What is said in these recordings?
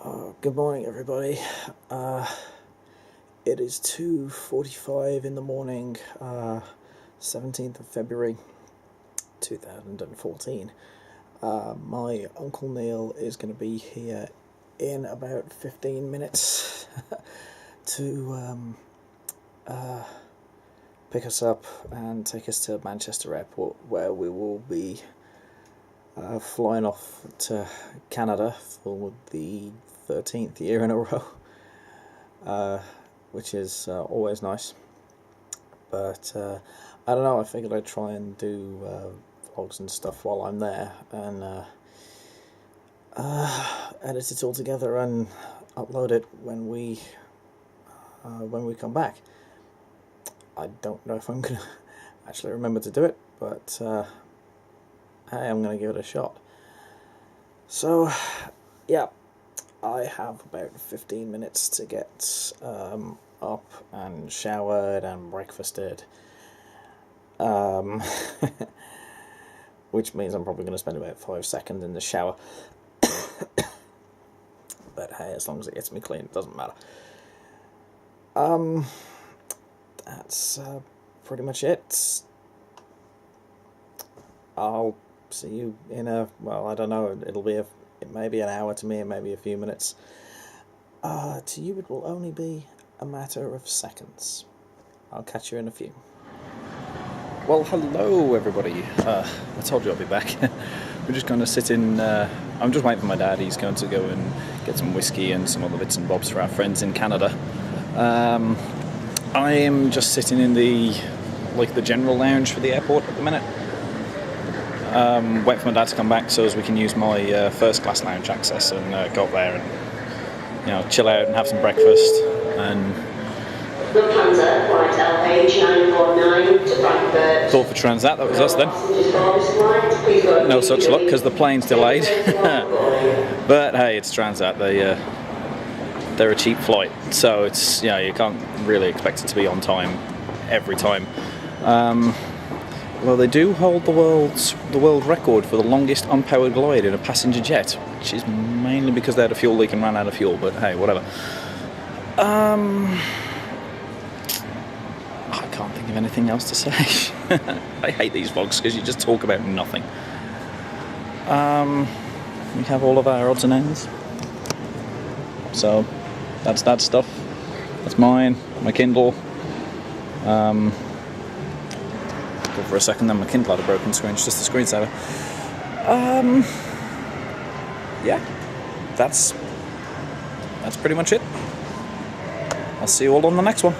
Good morning, everybody. It is 2:45 in the morning, 17th of February 2014. My Uncle Neil is going to be here in about 15 minutes to pick us up and take us to Manchester Airport, where we will be flying off to Canada for the 13th year in a row, which is always nice. But I don't know, I figured I'd try and do vlogs and stuff while I'm there, and edit it all together and upload it when we come back. I don't know if I'm going to actually remember to do it, but hey, I'm going to give it a shot. So, yeah, I have about 15 minutes to get up and showered and breakfasted, which means I'm probably going to spend about 5 seconds in the shower. But hey, as long as it gets me clean, it doesn't matter. That's pretty much it. I'll see you in I don't know, it may be an hour to me, it may be a few minutes. To you it will only be a matter of seconds. I'll catch you in a few. Well, hello everybody. I told you I'll be back. We're just going to sit in, I'm just waiting for my dad. He's going to go and get some whiskey and some other bits and bobs for our friends in Canada. I am just sitting in the general lounge for the airport at the minute. Wait for my dad to come back so as we can use my first class lounge access and go up there and chill out and have some breakfast. And Lufthansa flight LH949 to Frankfurt. thought for Transat, that was us then. No such luck because the plane's delayed. But hey, it's Transat. They're a cheap flight, so it's you can't really expect it to be on time every time. Well, they do hold the world record for the longest unpowered glide in a passenger jet, which is mainly because they had a fuel leak and ran out of fuel. But hey, whatever. I can't think of anything else to say. I hate these vlogs because you just talk about nothing. We have all of our odds and ends. So that's that stuff. That's mine, my Kindle. For a second then my Kindle had a broken screen, it's just a screensaver. Yeah, that's pretty much it. I'll see you all on the next one.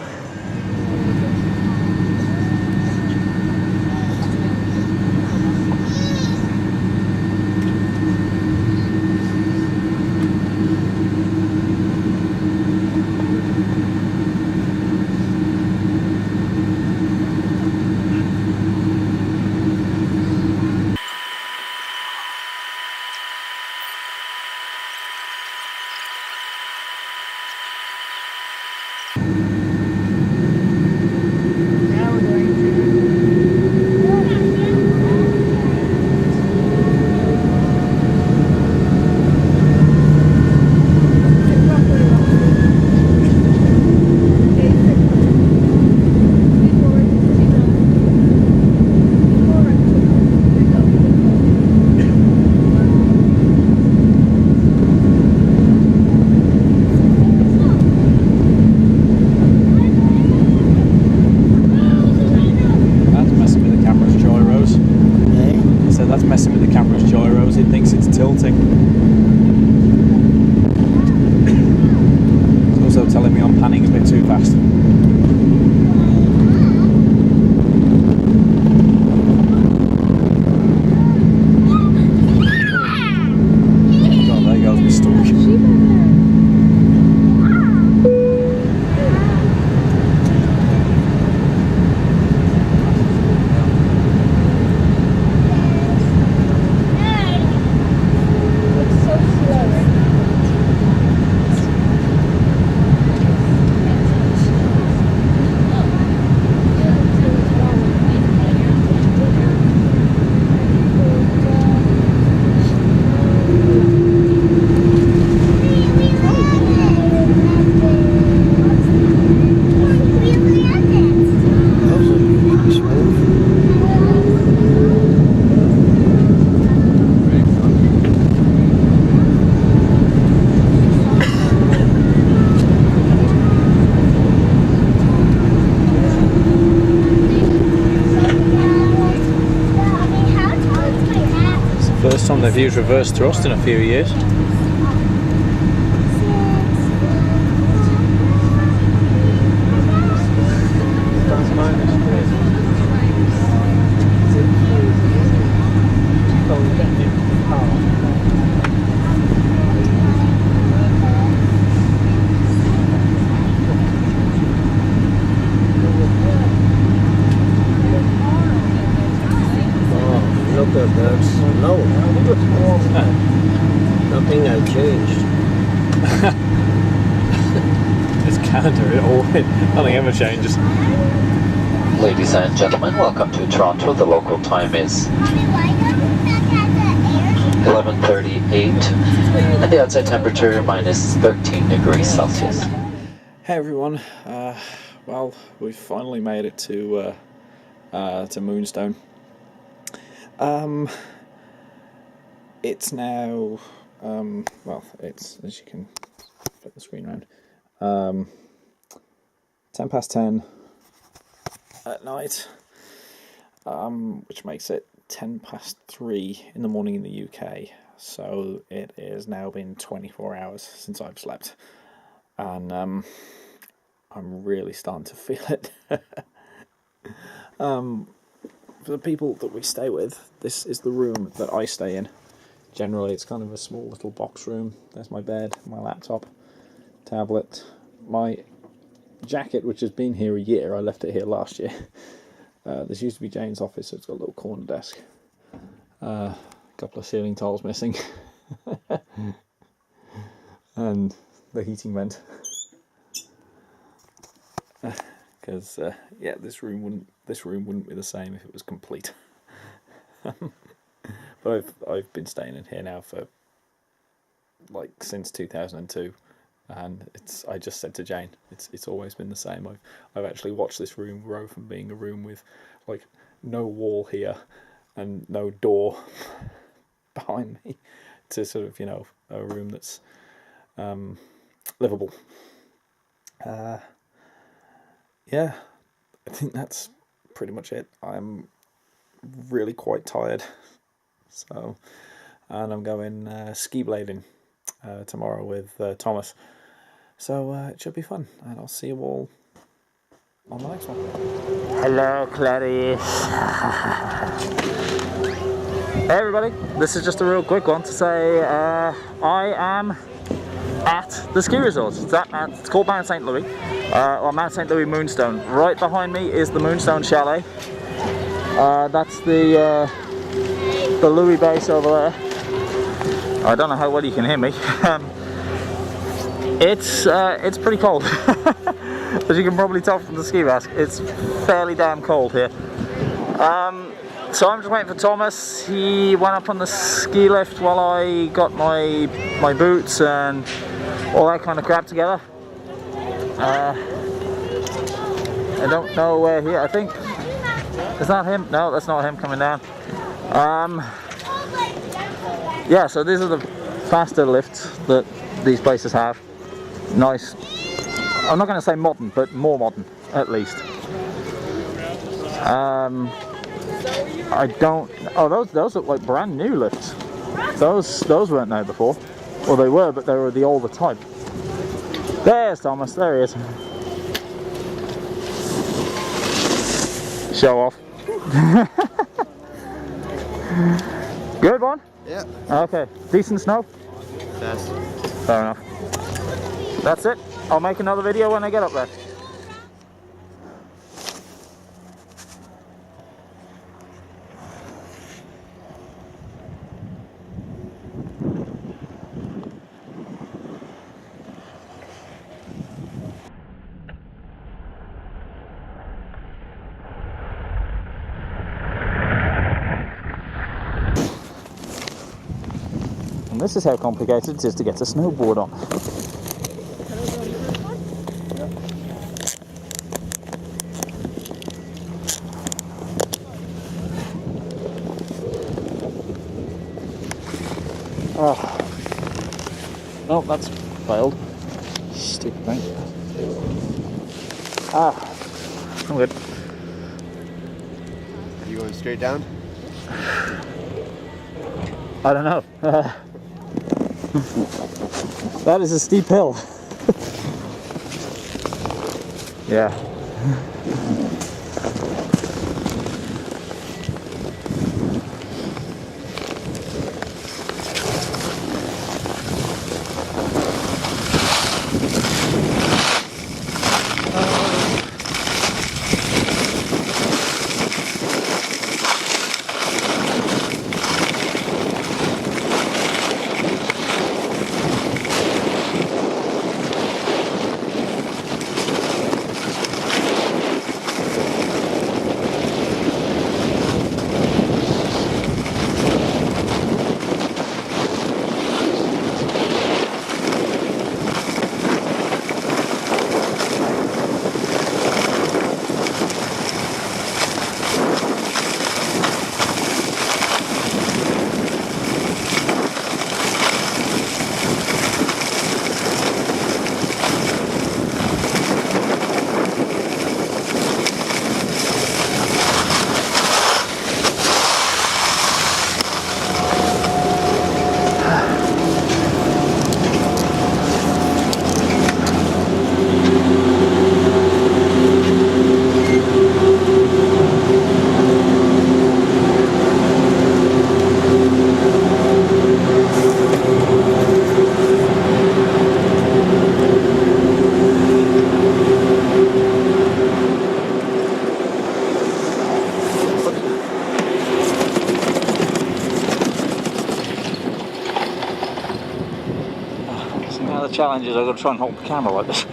used reverse thrust in a few years. Look at that snow. Nothing has changed. It's Canada, nothing ever changes. Ladies and gentlemen, welcome to Toronto. The local time is 11:38 and the outside temperature minus 13 degrees Celsius. Hey everyone, well, we've finally made it to Moonstone. It's now, well, it's, as you can flip the screen around, 10:10 at night, which makes it 3:10 in the morning in the UK. So it has now been 24 hours since I've slept, and I'm really starting to feel it. For the people that we stay with, this is the room that I stay in. Generally, it's kind of a small little box room. There's my bed, my laptop, tablet, my jacket, which has been here a year. I left it here last year. This used to be Jane's office, so it's got a little corner desk. A couple of ceiling tiles missing. And the heating vent. Because yeah, this room wouldn't be the same if it was complete. But I've been staying in here now for like since 2002, and I just said to Jane, it's always been the same. I've actually watched this room grow from being a room with like no wall here and no door behind me to sort of, you know, a room that's livable. Yeah, I think that's pretty much it. I'm really quite tired, so, and I'm going ski blading tomorrow with Thomas, so it should be fun, and I'll see you all on the next one. Hello, Clarice. Hey everybody, this is just a real quick one to say I am at the ski resort. It's called Mount St. Louis, or Mount St. Louis Moonstone. Right behind me is the Moonstone Chalet. That's the Louis base over there. I don't know how well you can hear me. It's pretty cold. As you can probably tell from the ski mask, it's fairly damn cold here. So I'm just waiting for Thomas. He went up on the ski lift while I got my boots and all that kind of crap together. I don't know where he, I think, is that him? No, that's not him coming down. Yeah, so these are the faster lifts that these places have. Nice. I'm not going to say modern, but more modern, at least. I don't. Oh, those look like brand new lifts. Those weren't there before. Well, they were, but they were the older type. There's Thomas. There he is. Show off. Good one. Yeah. Okay. Decent snow. That's Fair enough. That's it. I'll make another video when I get up there. And this is how complicated it is to get a snowboard on. Oh, oh, that's failed. Stupid thing. Ah, I'm good. you going straight down? I don't know. That is a steep hill. Yeah. So now the challenge is I've got to try and hold the camera like this.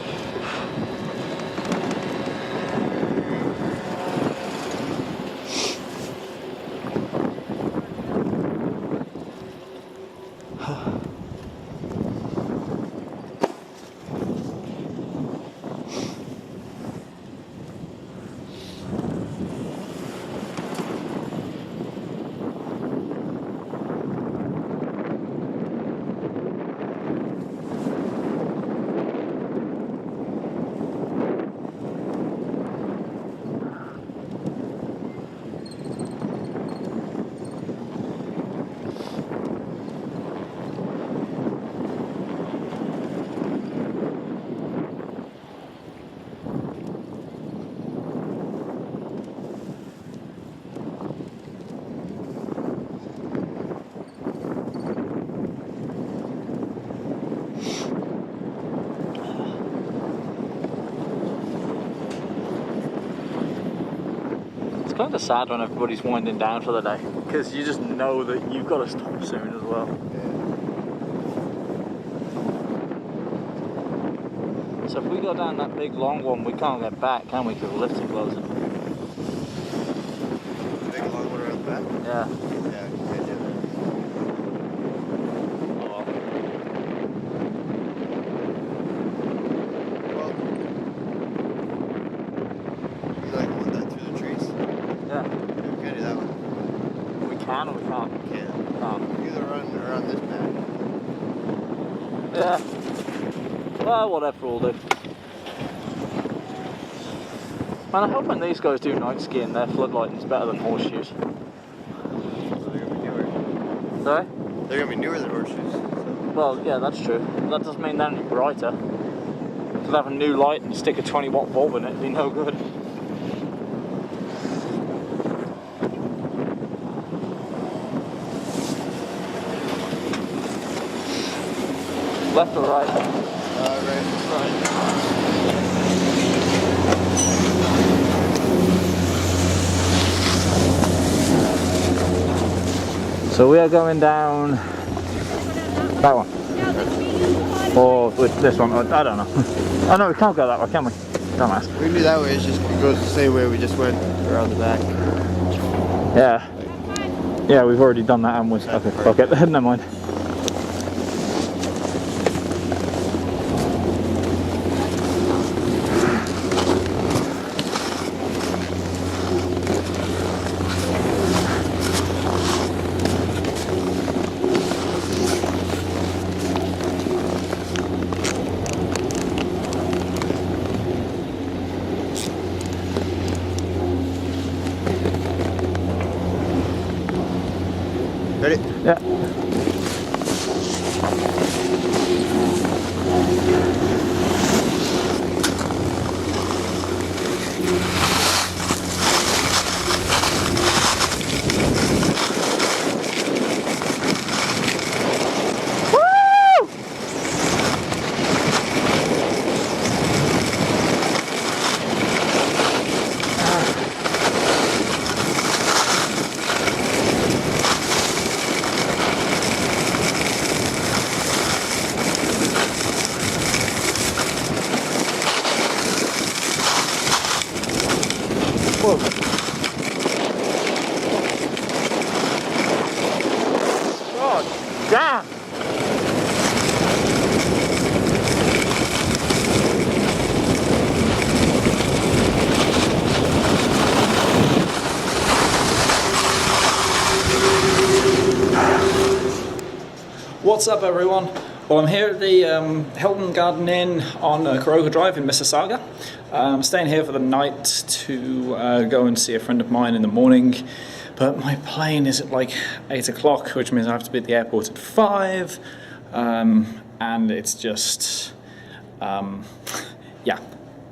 Kind of sad when everybody's winding down for the day, because you just know that you've got to stop soon as well. So if we go down that big long one, we can't get back, can we? Because the lifts are closing. The big long one around the back? Yeah. Yeah, you can't do that. Oh Well, you like the one that through the trees? yeah. We can't do that one. We can or we can't? We can't. Oh. Either run around this back. Yeah. Well, whatever we'll do. Man, I hope when these guys do night skiing, their floodlighting's better than horseshoes. So they're gonna be newer. Sorry? They're gonna be newer than horseshoes. So. Well, yeah, that's true. That doesn't mean they're any brighter. If they have a new light and stick a 20-watt bulb in it, it'd be no good. Left or right? Right. So we are going down that one. Or with this one, I don't know. Oh no, we can't go that way, can we? Don't ask. We can do that way, it's just, it goes the same way we just went around the back. Yeah. Yeah, we've already done that, haven't we? Okay, fuck it, never mind. Ready? Yeah. What's up, everyone? Well, I'm here at the Hilton Garden Inn on Kuroga Drive in Mississauga. I'm staying here for the night to go and see a friend of mine in the morning, but my plane is at like 8 o'clock, which means I have to be at the airport at 5, and it's just, yeah,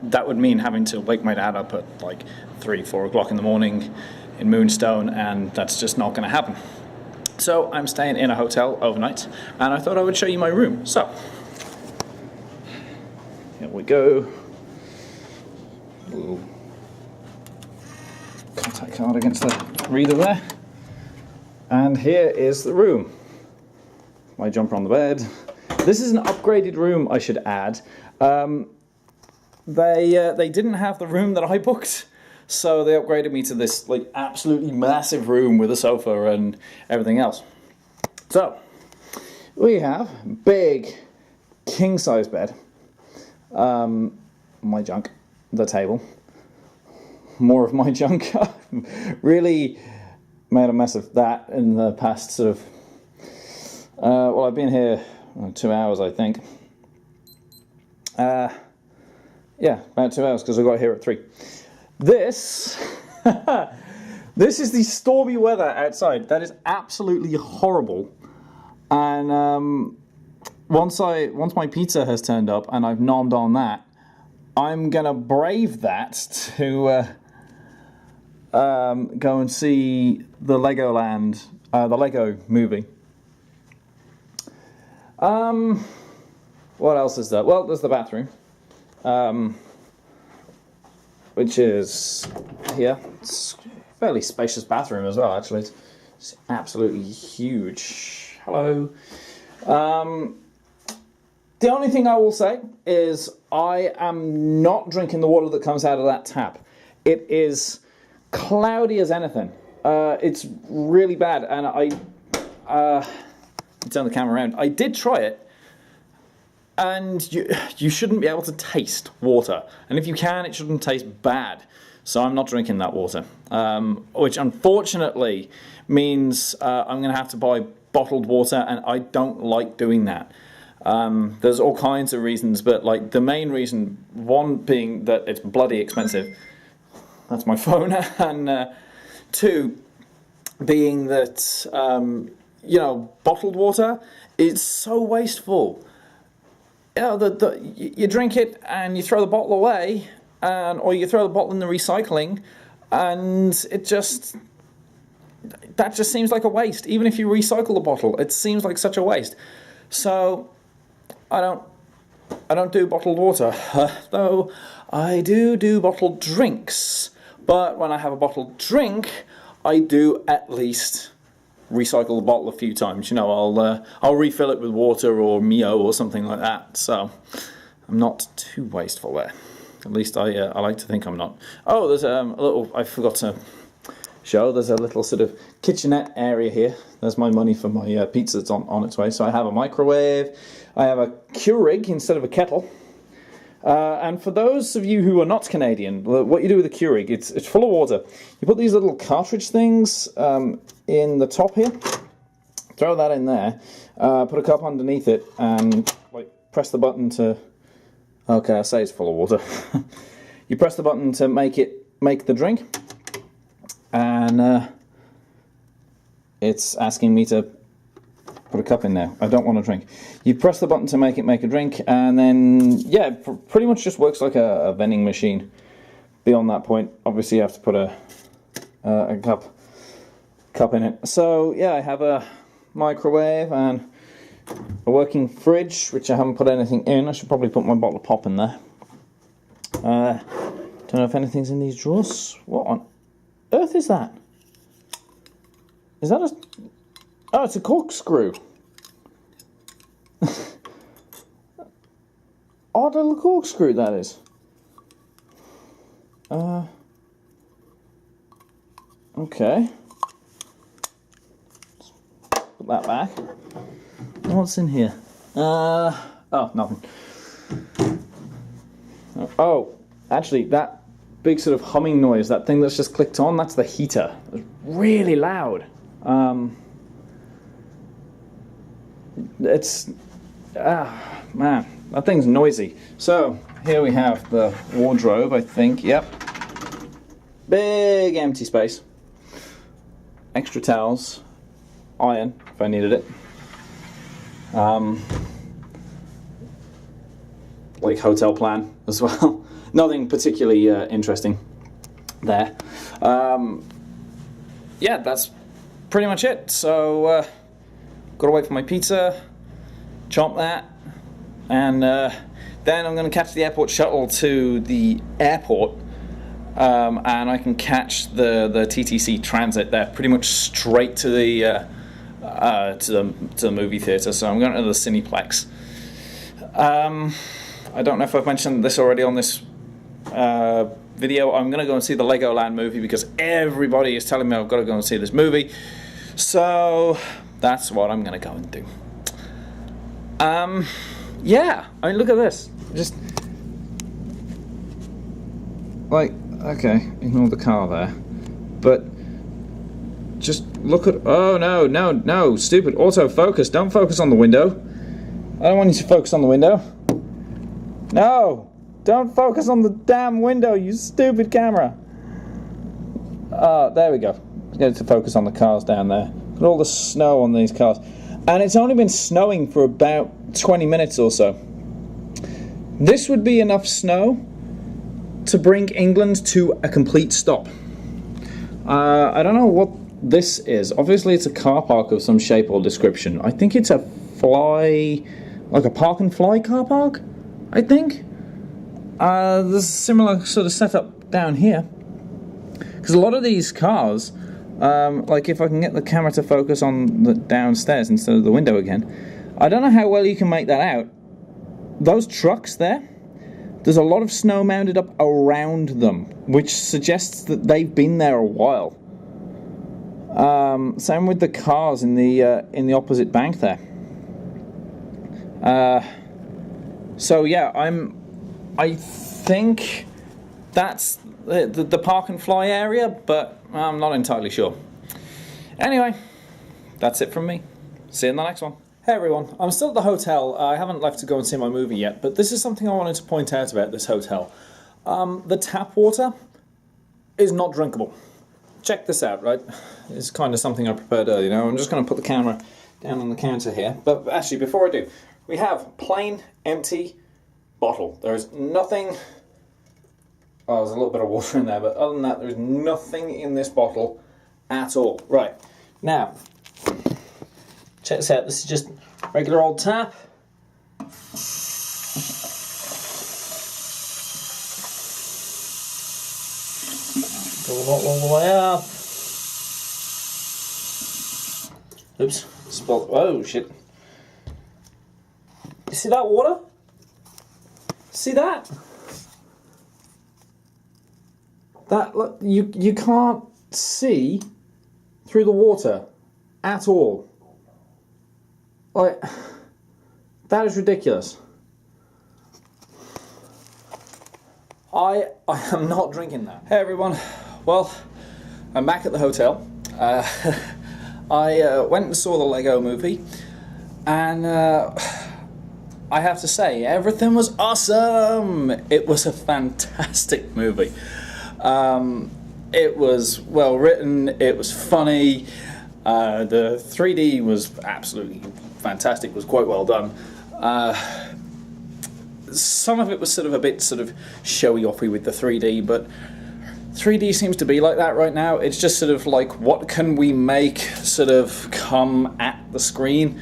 that would mean having to wake my dad up at like 3, 4 o'clock in the morning in Moonstone, and that's just not going to happen. So I'm staying in a hotel overnight, and I thought I would show you my room. So, here we go. Little contact card against the reader there. And here is the room. My jumper on the bed. This is an upgraded room, I should add. They didn't have the room that I booked. So they upgraded me to this like absolutely massive room with a sofa and everything else. So we have big king-size bed, my junk, the table, more of my junk. Really made a mess of that in the past sort of, well, I've been here 2 hours, I think. Yeah, about 2 hours because I got here at 3. This, this is the stormy weather outside. That is absolutely horrible. And once my pizza has turned up and I've nommed on that, I'm gonna brave that to go and see the Legoland, the Lego movie. What else is there? Well, there's the bathroom. Which is here. It's a fairly spacious bathroom as well, actually. It's absolutely huge. Hello. The only thing I will say is I am not drinking the water that comes out of that tap. It is cloudy as anything. It's really bad, and I turn the camera around. I did try it. And you shouldn't be able to taste water. And if you can, it shouldn't taste bad. So I'm not drinking that water. Which unfortunately means I'm going to have to buy bottled water, and I don't like doing that. There's all kinds of reasons, but like the main reason, one being that it's bloody expensive. That's my phone. And 2 being that, you know, bottled water is so wasteful. You know, you drink it and you throw the bottle away, or you throw the bottle in the recycling, and that just seems like a waste. Even if you recycle the bottle, it seems like such a waste. So I don't do bottled water, though I do bottled drinks. But when I have a bottled drink, I do at least recycle the bottle a few times. You know, I'll refill it with water or Mio or something like that. So I'm not too wasteful there. At least I like to think I'm not. Oh, there's a little, I forgot to show, there's a little sort of kitchenette area here. There's my money for my pizza that's on its way. So I have a microwave, I have a Keurig instead of a kettle. And for those of you who are not Canadian, what you do with a Keurig, it's full of water. You put these little cartridge things in the top here, throw that in there, put a cup underneath it, and like press the button to, okay, I say it's full of water. You press the button to make the drink, and it's asking me to put a cup in there. I don't want to drink. You press the button to make a drink, and then, yeah, pretty much just works like a vending machine. Beyond that point, obviously you have to put a cup in it. So, yeah, I have a microwave and a working fridge, which I haven't put anything in. I should probably put my bottle of pop in there. Don't know if anything's in these drawers. What on earth is that? Is that a... Oh, it's a corkscrew. Odd little corkscrew, that is. Okay. Put that back. What's in here? Oh, nothing. Oh, actually, that big sort of humming noise, that thing that's just clicked on, that's the heater. It's really loud. it's, man, that thing's noisy. So here we have the wardrobe, I think. Yep. Big empty space. Extra towels. Iron, if I needed it. Like hotel plan as well. Nothing particularly interesting there. Yeah, that's pretty much it. So, gotta wait for my pizza, chomp that, and then I'm gonna catch the airport shuttle to the airport, and I can catch the TTC transit there, pretty much straight to the movie theater. So I'm going to the Cineplex. I don't know if I've mentioned this already on this video. I'm going to go and see the Legoland movie because everybody is telling me I've got to go and see this movie. So that's what I'm going to go and do. Yeah, I mean, look at this. Just like, okay, ignore the car there, but just look at, oh no, stupid autofocus, don't focus on the window. I don't want you to focus on the window. No, don't focus on the damn window, you stupid camera. There we go. Get it to focus on the cars down there. Look at all the snow on these cars. And it's only been snowing for about 20 minutes or so. This would be enough snow to bring England to a complete stop. I don't know what this is. Obviously it's a car park of some shape or description. I think it's a like a park and fly car park, I think. There's a similar sort of setup down here. Because a lot of these cars, like if I can get the camera to focus on the downstairs instead of the window again, I don't know how well you can make that out. Those trucks there, there's a lot of snow mounted up around them, which suggests that they've been there a while. Same with the cars in the opposite bank there. So yeah, I think that's the park and fly area, but I'm not entirely sure. Anyway, that's it from me. See you in the next one. Hey everyone, I'm still at the hotel. I haven't left to go and see my movie yet, but this is something I wanted to point out about this hotel. The tap water is not drinkable. Check this out, right? It's kind of something I prepared earlier. Now I'm just going to put the camera down on the counter here. But actually, before I do, we have plain, empty bottle. There's nothing... Oh, there's a little bit of water in there, but other than that, there's nothing in this bottle at all. Right, now, check this out. This is just regular old tap. Go all the way up. Oops, spilled. Oh shit! You see that water? See that? That, look, you can't see through the water at all. Like, that is ridiculous. I am not drinking that. Hey everyone, well, I'm back at the hotel. I went and saw the Lego movie, and I have to say, everything was awesome. It was a fantastic movie. It was well written, it was funny, the 3D was absolutely fantastic, was quite well done. Some of it was sort of a bit showy-offy with the 3D, but 3D seems to be like that right now. It's just sort of like, what can we make sort of come at the screen,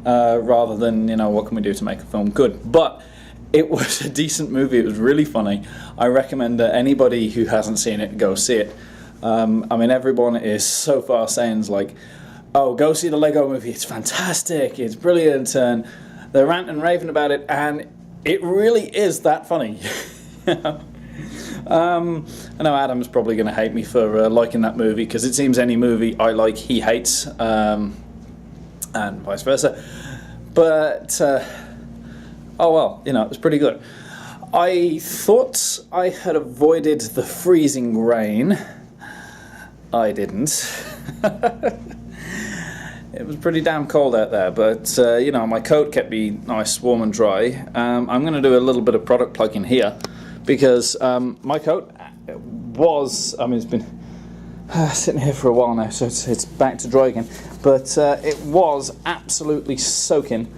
rather than, you know, what can we do to make a film good. But it was a decent movie, it was really funny. I recommend that anybody who hasn't seen it, go see it. I mean, everyone is so far saying, like, oh, go see the Lego movie, it's fantastic, it's brilliant, and they're ranting and raving about it, and it really is that funny. I know Adam's probably going to hate me for liking that movie, because it seems any movie I like, he hates, and vice versa. But, oh well, you know, it was pretty good. I thought I had avoided the freezing rain. I didn't. It was pretty damn cold out there, but you know, my coat kept me nice, warm and dry. I'm going to do a little bit of product plugging here, because my coat was, I mean, it's been sitting here for a while now, so it's back to dry again, but it was absolutely soaking.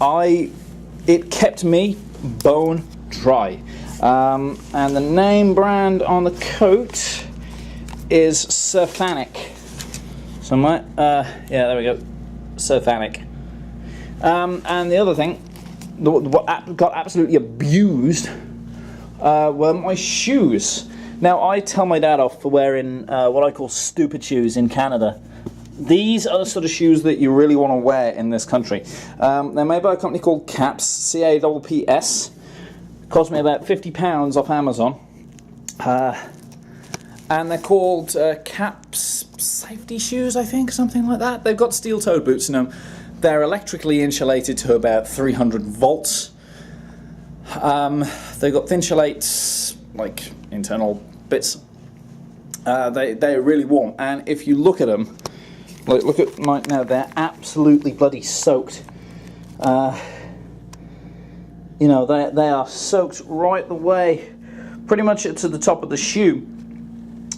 It kept me bone dry. And the name brand on the coat is Surfanic. So yeah, there we go, Surfanic. And the other thing, what got absolutely abused were my shoes. Now, I tell my dad off for wearing what I call stupid shoes in Canada. These are the sort of shoes that you really want to wear in this country. They're made by a company called Caps, C-A-P-P-S. Cost me about £50 off Amazon. And they're called Caps safety shoes, I think, something like that. They've got steel-toed boots in them. They're electrically insulated to about 300 volts. They've got thin-insulates, like internal bits. They're really warm, and if you look at them, like look at mine now, they're absolutely bloody soaked. You know, they are soaked right the way, pretty much to the top of the shoe.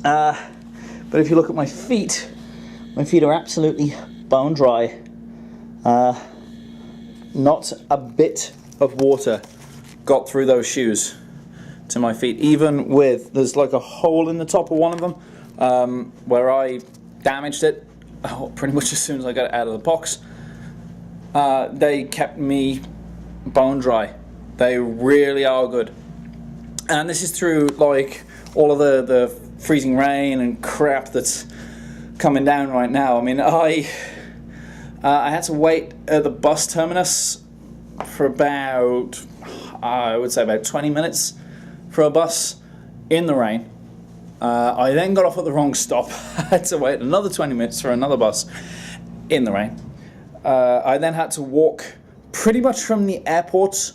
But if you look at my feet are absolutely bone dry. Not a bit of water got through those shoes to my feet, even with, there's like a hole in the top of one of them where I damaged it pretty much as soon as I got it out of the box. They kept me bone dry. They really are good. And this is through like all of the freezing rain and crap that's coming down right now. I mean, I had to wait at the bus terminus for about, I would say about 20 minutes for a bus in the rain. I then got off at the wrong stop. I had to wait another 20 minutes for another bus in the rain. I then had to walk pretty much from the airport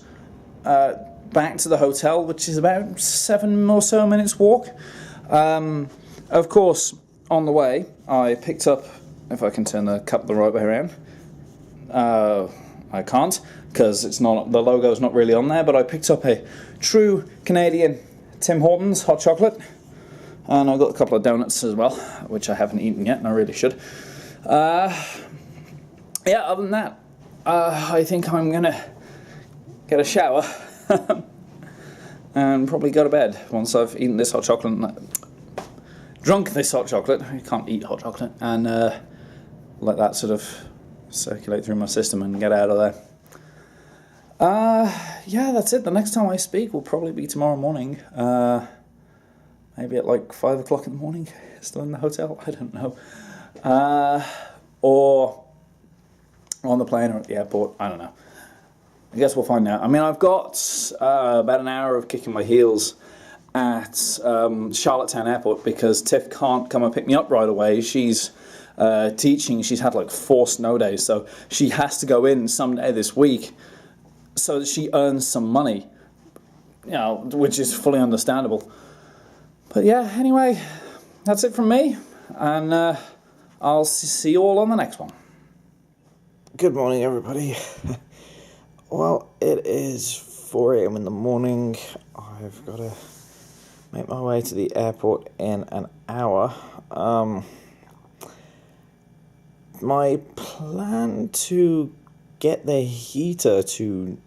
back to the hotel, which is about 7 or so minutes walk. Of course, on the way, I picked up, if I can turn the cup the right way around, I can't, because it's not, the logo's not really on there, but I picked up a true Canadian Tim Hortons hot chocolate, and I got a couple of donuts as well, which I haven't eaten yet, and I really should. Yeah, other than that, I think I'm gonna get a shower and probably go to bed once I've eaten this hot chocolate and drunk this hot chocolate. You can't eat hot chocolate, and let that sort of circulate through my system and get out of there. Yeah, that's it. The next time I speak will probably be tomorrow morning. Maybe at like 5 o'clock in the morning, still in the hotel, I don't know. Or on the plane or at the airport, I don't know. I guess we'll find out. I mean, I've got about an hour of kicking my heels at Charlottetown Airport because Tiff can't come and pick me up right away. She's teaching. She's had like 4 snow days, so she has to go in someday this week so that she earns some money, you know, which is fully understandable. But yeah, anyway, that's it from me, and I'll see you all on the next one. Good morning, everybody. Well, it is 4 a.m. in the morning. I've got to make my way to the airport in an hour. My plan to get the heater to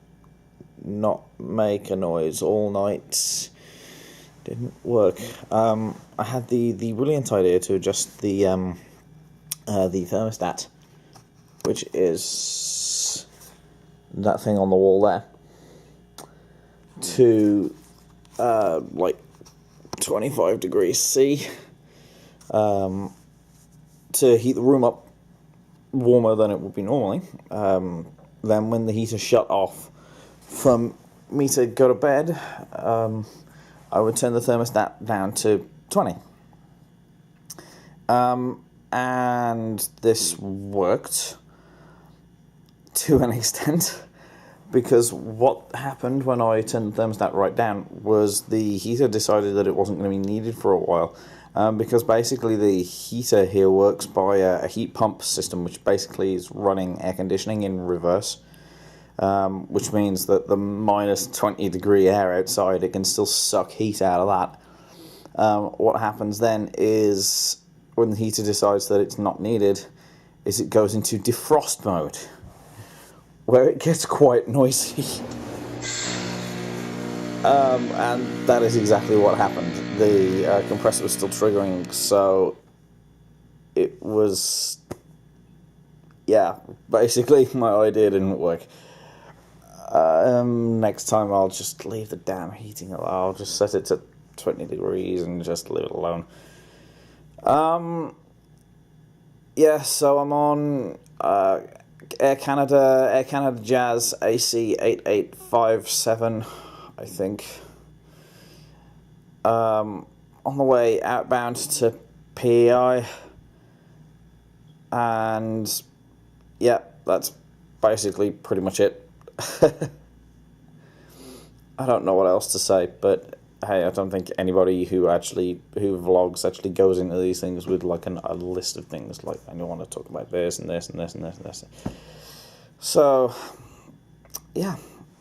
not make a noise all night didn't work. I had the brilliant idea to adjust the thermostat, which is that thing on the wall there, to like 25 degrees C, to heat the room up warmer than it would be normally. Then when the heater shut off, for me to go to bed, I would turn the thermostat down to 20. And this worked to an extent, because what happened when I turned the thermostat right down was the heater decided that it wasn't going to be needed for a while. Because basically the heater here works by a heat pump system, which basically is running air conditioning in reverse, which means that the minus 20 degree air outside, it can still suck heat out of that. What happens then is, when the heater decides that it's not needed, is it goes into defrost mode, where it gets quite noisy. And that is exactly what happened. The compressor was still triggering, so it was, yeah, basically my idea didn't work. Next time I'll just leave the damn heating alone. I'll just set it to 20 degrees and just leave it alone. Yeah, so I'm on Air Canada Jazz AC 8857, I think. On the way outbound to PEI, and yeah, that's basically pretty much it. I don't know what else to say, but hey, I don't think anybody who vlogs actually goes into these things with like a list of things, like I want to talk about this and this and this and this and this. So yeah,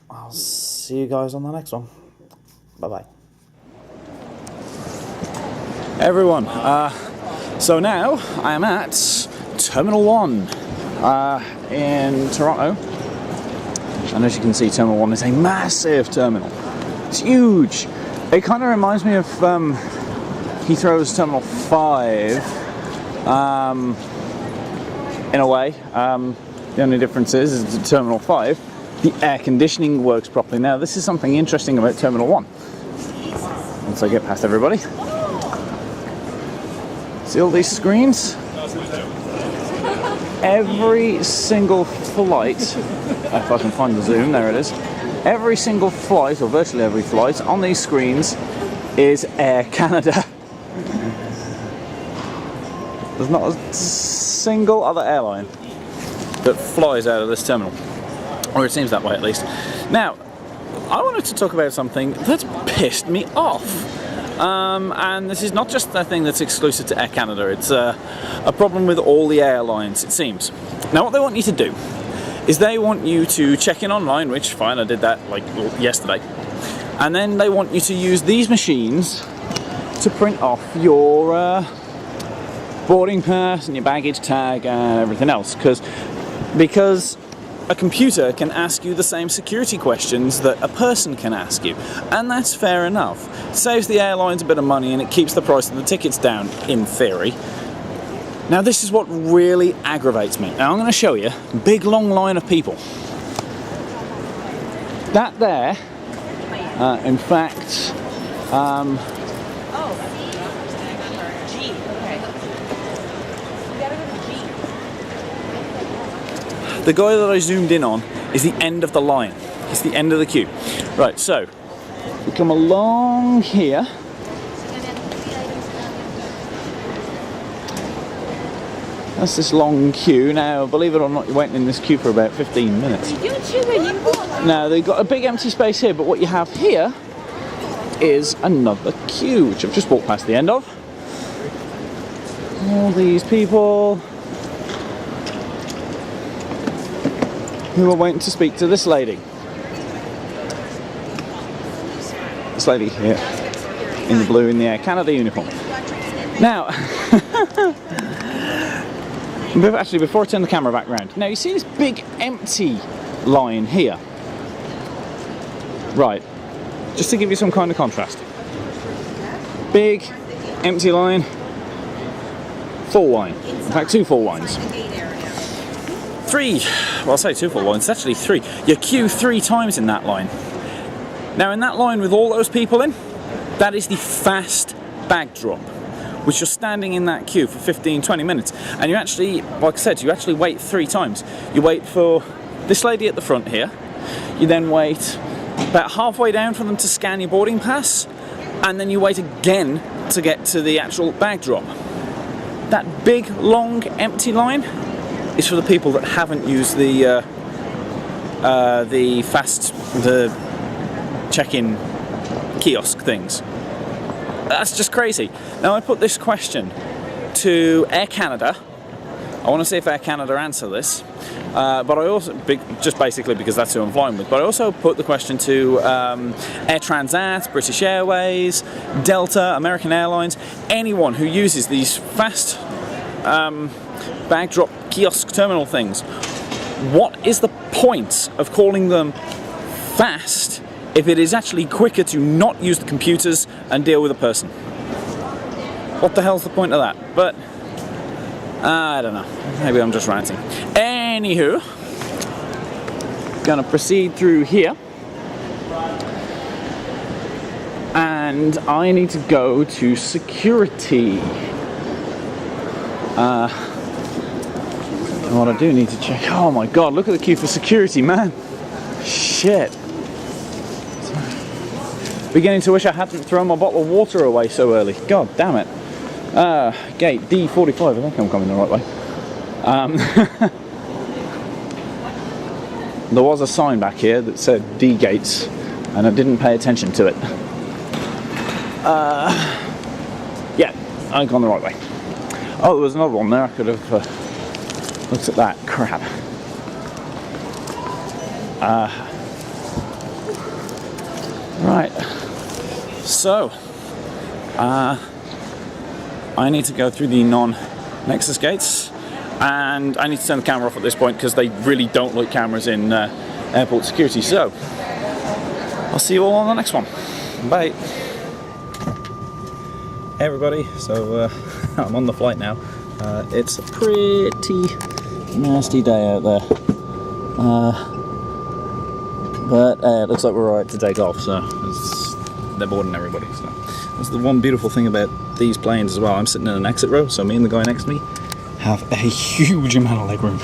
I'll see you guys on the next one. Bye bye. Everyone, so now I am at Terminal 1 in Toronto, and as you can see, Terminal 1 is a massive terminal. It's huge. It kind of reminds me of Heathrow's Terminal 5 in a way. The only difference is at Terminal 5 the air conditioning works properly. Now this is something interesting about Terminal 1. Once I get past everybody, see all these screens? Every single flight, if I can find the zoom, there it is. Every single flight, or virtually every flight, on these screens is Air Canada. There's not a single other airline that flies out of this terminal, or it seems that way at least. Now, I wanted to talk about something that's pissed me off. And this is not just a thing that's exclusive to Air Canada, it's a problem with all the airlines, it seems. Now what they want you to do is they want you to check in online, which fine, I did that like yesterday, and then they want you to use these machines to print off your boarding pass and your baggage tag and everything else, because a computer can ask you the same security questions that a person can ask you, and that's fair enough. It saves the airlines a bit of money and it keeps the price of the tickets down, in theory. Now this is what really aggravates me. Now I'm going to show you a big long line of people. That there, in fact, the guy that I zoomed in on is the end of the line. It's the end of the queue. Right, so we come along here. That's this long queue. Now, believe it or not, you're waiting in this queue for about 15 minutes. Now, they've got a big empty space here, but what you have here is another queue, which I've just walked past the end of. All these people who are waiting to speak to this lady. This lady here, in the blue, in the Air Canada uniform. Now, actually, before I turn the camera back round, now you see this big empty line here? Right, just to give you some kind of contrast. Big, empty line, full line. In fact, two full lines. Three, well, I'll say two full lines, it's actually three. You queue 3 times in that line. Now, in that line with all those people in, that is the fast bag drop, which you're standing in that queue for 15-20 minutes, and you actually, like I said, you actually wait 3 times. You wait for this lady at the front here, you then wait about halfway down for them to scan your boarding pass, and then you wait again to get to the actual bag drop. That big, long, empty line is for the people that haven't used the the check-in kiosk things. That's just crazy. Now I put this question to Air Canada. I want to see if Air Canada answer this, but I also, just basically because that's who I'm flying with, but I also put the question to Air Transat, British Airways, Delta, American Airlines, anyone who uses these fast bag drop kiosk terminal things. What is the point of calling them fast if it is actually quicker to not use the computers and deal with a person? What the hell's the point of that? But I don't know. Maybe I'm just ranting. Anywho, gonna proceed through here, and I need to go to security. What I do need to check. Oh my god! Look at the queue for security, man. Shit. Beginning to wish I hadn't thrown my bottle of water away so early. God damn it. Gate D45, I think I'm coming the right way. There was a sign back here that said D gates, and I didn't pay attention to it. Yeah, I've gone the right way. Oh, there was another one there. I could have looked at that. Crap. Right. So, I need to go through the non-Nexus gates, and I need to turn the camera off at this point because they really don't like cameras in airport security. So, I'll see you all on the next one. Bye. Hey everybody, so I'm on the flight now. It's a pretty nasty day out there. But it looks like we're alright to take off, so they're boarding everybody. So that's the one beautiful thing about these planes as well. I'm sitting in an exit row, so me and the guy next to me have a huge amount of legroom.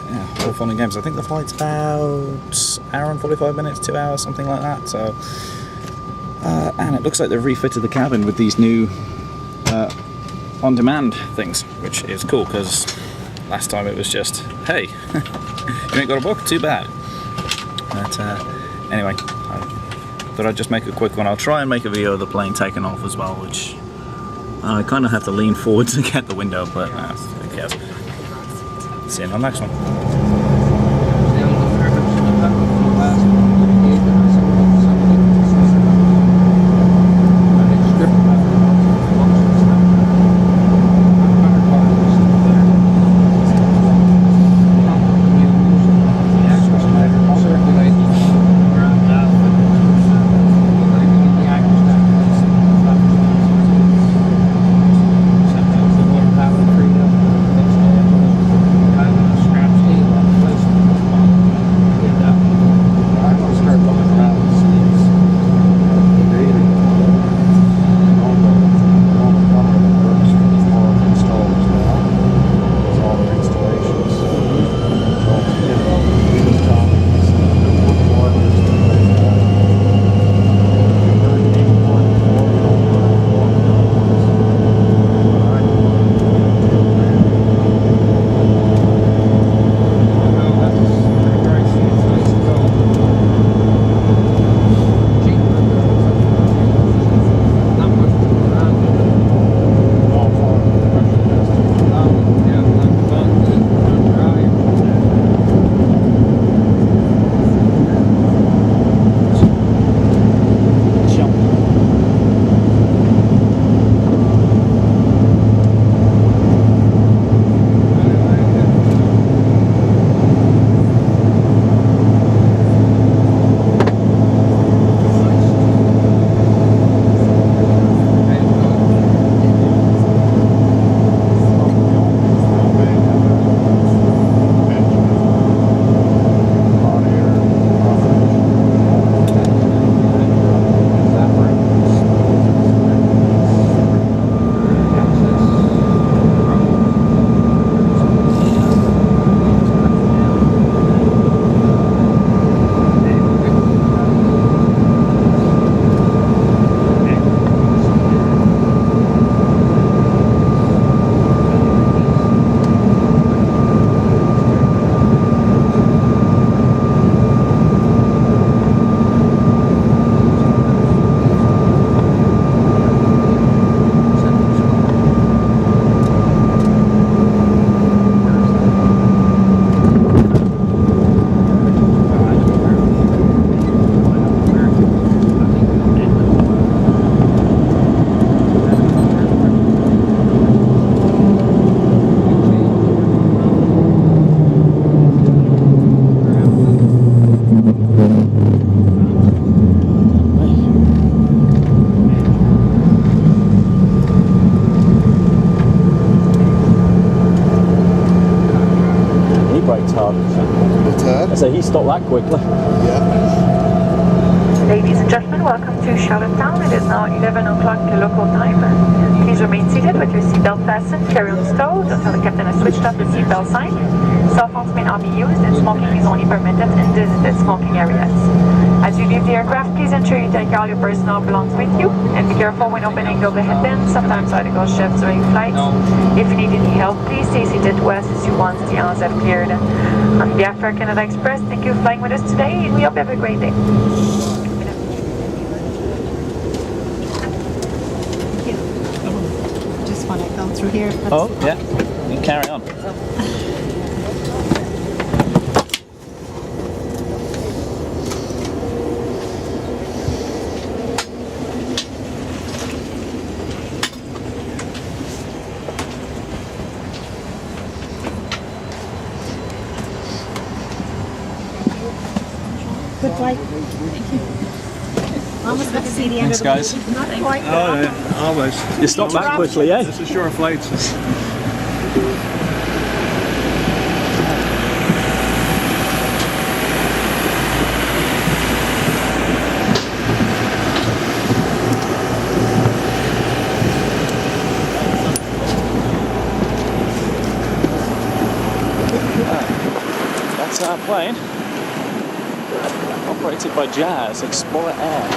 Yeah, all fun and games. I think the flight's about hour and 45 minutes, 2 hours, something like that. So, and it looks like they've refitted the cabin with these new on-demand things, which is cool because last time it was just, hey, you ain't got a book? Too bad. But anyway, I thought I'd just make a quick one. I'll try and make a video of the plane taking off as well, which I kind of have to lean forward to get the window, but who cares. See you on the next one. stop that quickly. Ladies and gentlemen, welcome to Charlottetown. It is now 11 o'clock local time. Please remain seated with your seatbelt fastened, carry-on stowed until the captain has switched off the seatbelt sign. Cell phones may not be used and smoking is only permitted in designated smoking areas. As you leave the aircraft, please ensure you take all your personal belongings with you and be careful when opening the overhead bins. Sometimes articles shift during flights. If you need any help, please stay seated to assist you once the aisles have cleared. On behalf of Air Canada Express, thank you for flying with us today and we hope you have a great day. Just want to go through here. Oh, yeah. You carry on. Good flight. Thank you. Almost got to see the end Thanks, of the guys. movie. Not quite. Oh, yeah, almost. You stopped that quickly, eh? It's a short flight. That's our plane. Operated by Jazz Explorer Air.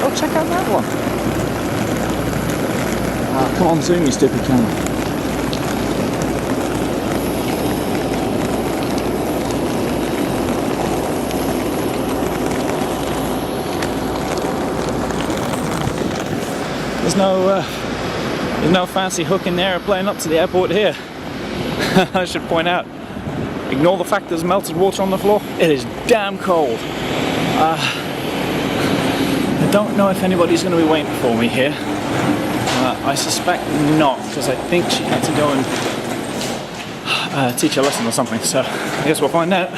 Oh, check out that one. Ah, come on, zoom, you stupid camera. There's no fancy hooking the airplane up to the airport here. I should point out, ignore the fact there's melted water on the floor. It is damn cold. I don't know if anybody's going to be waiting for me here. I suspect not, because I think she had to go and teach a lesson or something, so I guess we'll find out.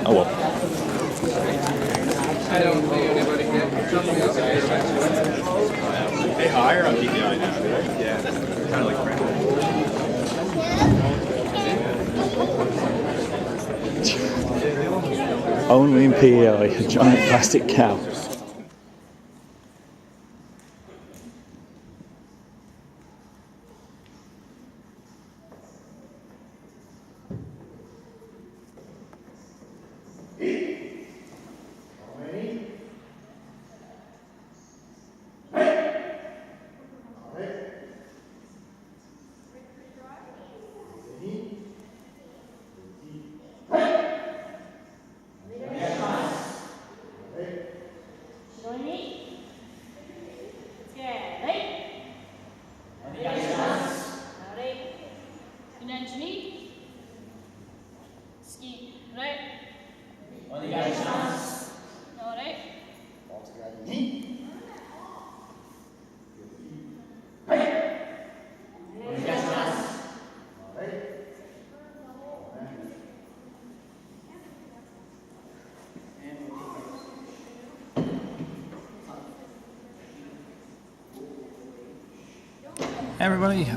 Oh well. They hire on PPI now, right? Yeah. Kind of like Only in PEI, a giant plastic cow. Hey everybody,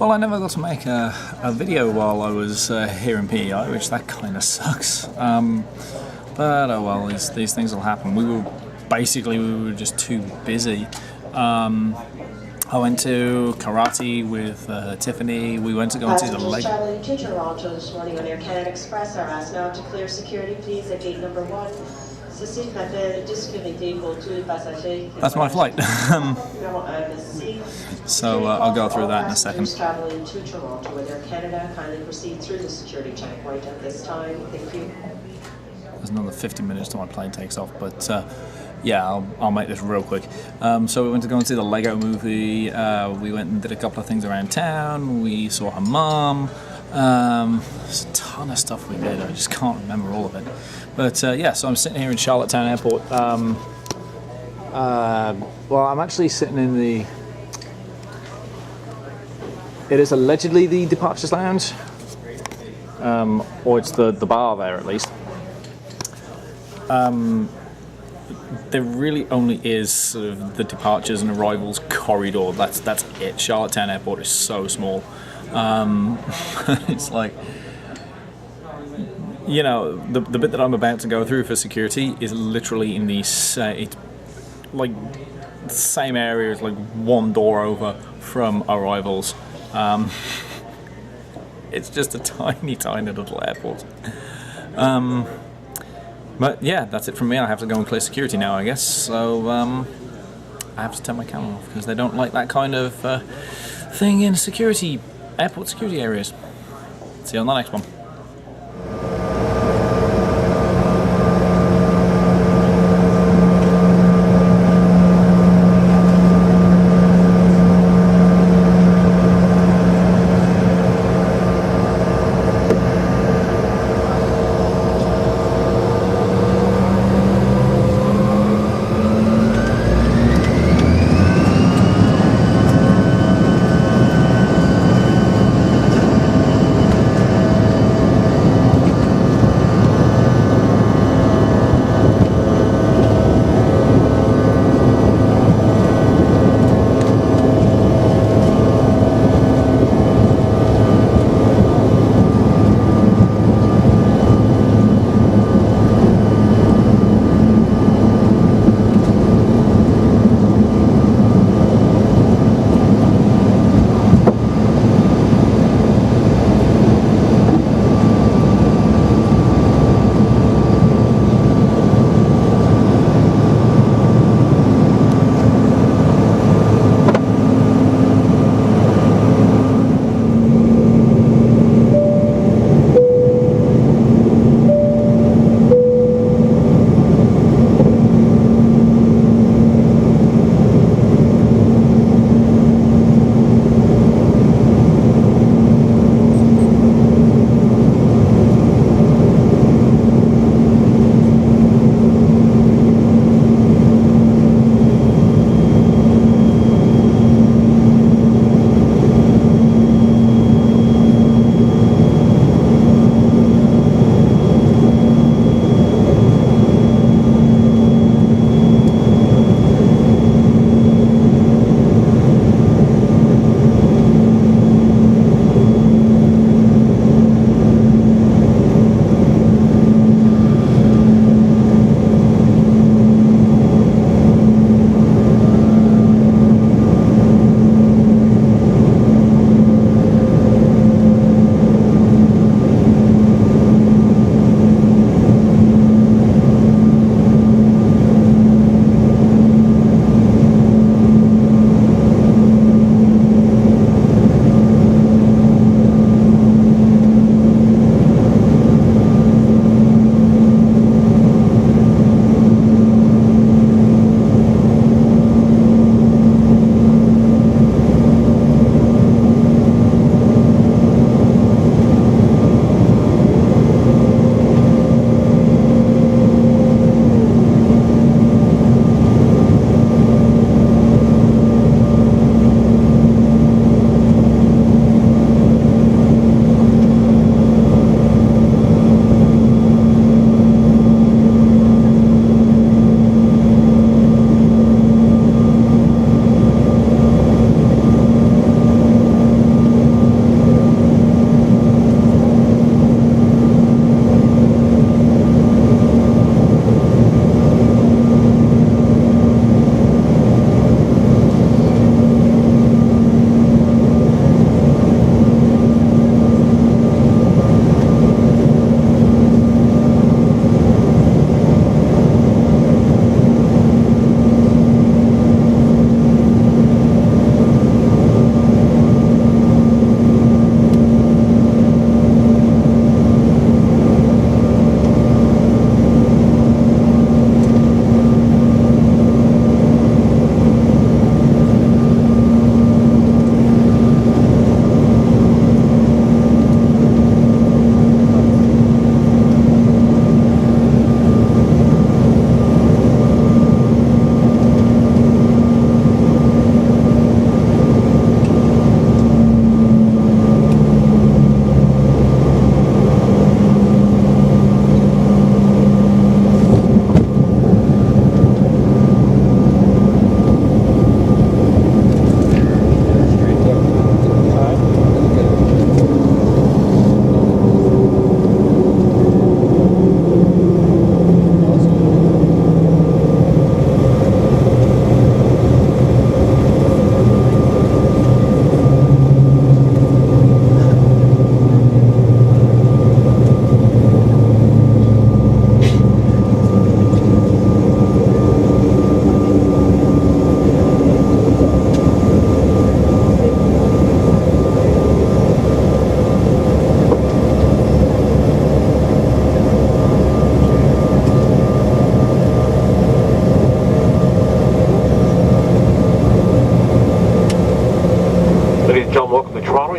well I never got to make a video while I was here in PEI, which that kind of sucks, but oh well, these things will happen. We were just too busy. I went to karate with Tiffany. We went to go and see the lake. Traveling to Toronto this morning on Air Canada Express are asked now to clear security, please, at gate number 1. That's my flight. So I'll go through that in a second. Traveling to Toronto with Air Canada, kindly proceed through the security checkpoint at this time. Thank you. There's another 50 minutes till my plane takes off, but Yeah, I'll make this real quick. So we went to go and see the Lego movie. We went and did a couple of things around town. We saw her mum. There's a ton of stuff we did. I just can't remember all of it. But yeah, so I'm sitting here in Charlottetown Airport. Well, I'm actually sitting in the... It is allegedly the departures lounge. Or it's the bar there at least. There really only is sort of the departures and arrivals corridor. That's it. Charlottetown Airport is so small. It's like, you know, the bit that I'm about to go through for security is literally in the same area as like one door over from arrivals. It's just a tiny little airport. But yeah, that's it from me. I have to go and clear security now, I guess. So I have to turn my camera off because they don't like that kind of thing in airport security areas. See you on the next one.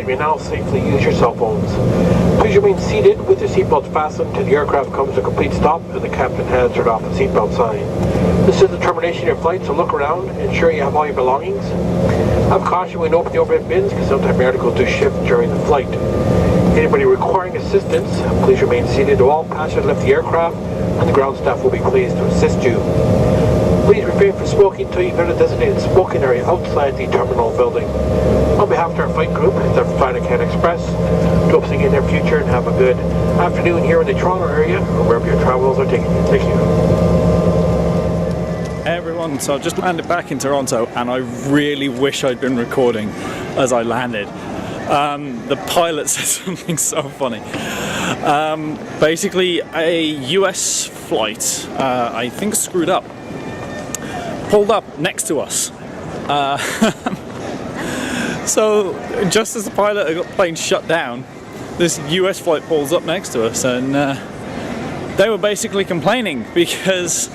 you may now safely use your cell phones. Please remain seated with your seatbelts fastened till the aircraft comes to a complete stop and the captain has turned off the seatbelt sign. This is the termination of your flight, so look around and ensure you have all your belongings. Have caution when you open the overhead bins because sometimes articles do shift during the flight. Anybody requiring assistance, please remain seated while all passengers left the aircraft and the ground staff will be pleased to assist you. Please refrain from smoking until you've entered a designated smoking area outside the terminal building. On behalf of our flight group, it's our flight at Canada Express. We hope to see you in the future and have a good afternoon here in the Toronto area or wherever your travels are taking you. Thank you. Hey everyone, so I've just landed back in Toronto and I really wish I'd been recording as I landed. The pilot said something so funny. Basically, a US flight, I think screwed up, pulled up next to us. So just as the pilot got the plane shut down, this US flight pulls up next to us, and they were basically complaining because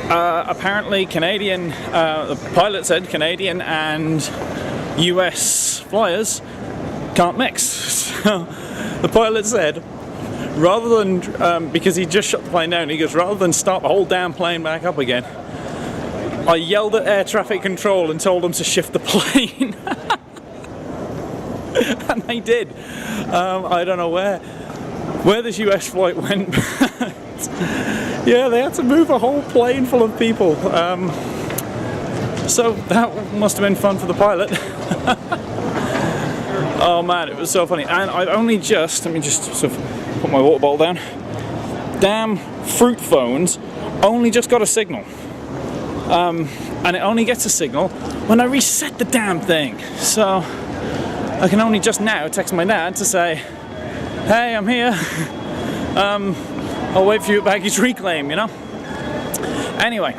apparently Canadian, the pilot said Canadian and US flyers can't mix. So the pilot said, rather than, because he just shut the plane down, he goes, rather than start the whole damn plane back up again, I yelled at air traffic control and told them to shift the plane. And they did. I don't know where this US flight went. Yeah, they had to move a whole plane full of people. So that must have been fun for the pilot. Oh man, it was so funny. And I've only just, let me just sort of put my water bottle down. Damn fruit phones only just got a signal. And it only gets a signal when I reset the damn thing. So I can only just now text my dad to say, hey, I'm here. I'll wait for you at baggage reclaim, you know? Anyway,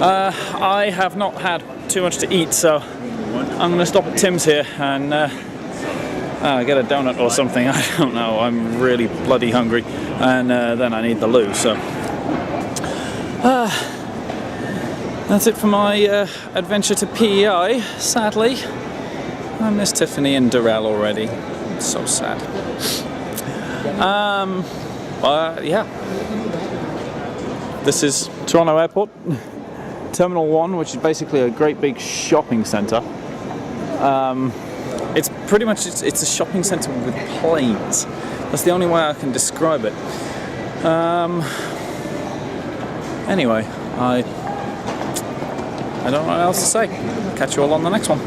I have not had too much to eat, so I'm going to stop at Tim's here and get a donut or something. I don't know, I'm really bloody hungry, and then I need the loo, so that's it for my adventure to PEI. Sadly, I miss Tiffany and Darrell already. It's so sad. Yeah, this is Toronto Airport, Terminal 1, which is basically a great big shopping centre. It's pretty much, it's a shopping centre with planes. That's the only way I can describe it. Anyway, I don't know what else to say. Catch you all on the next one.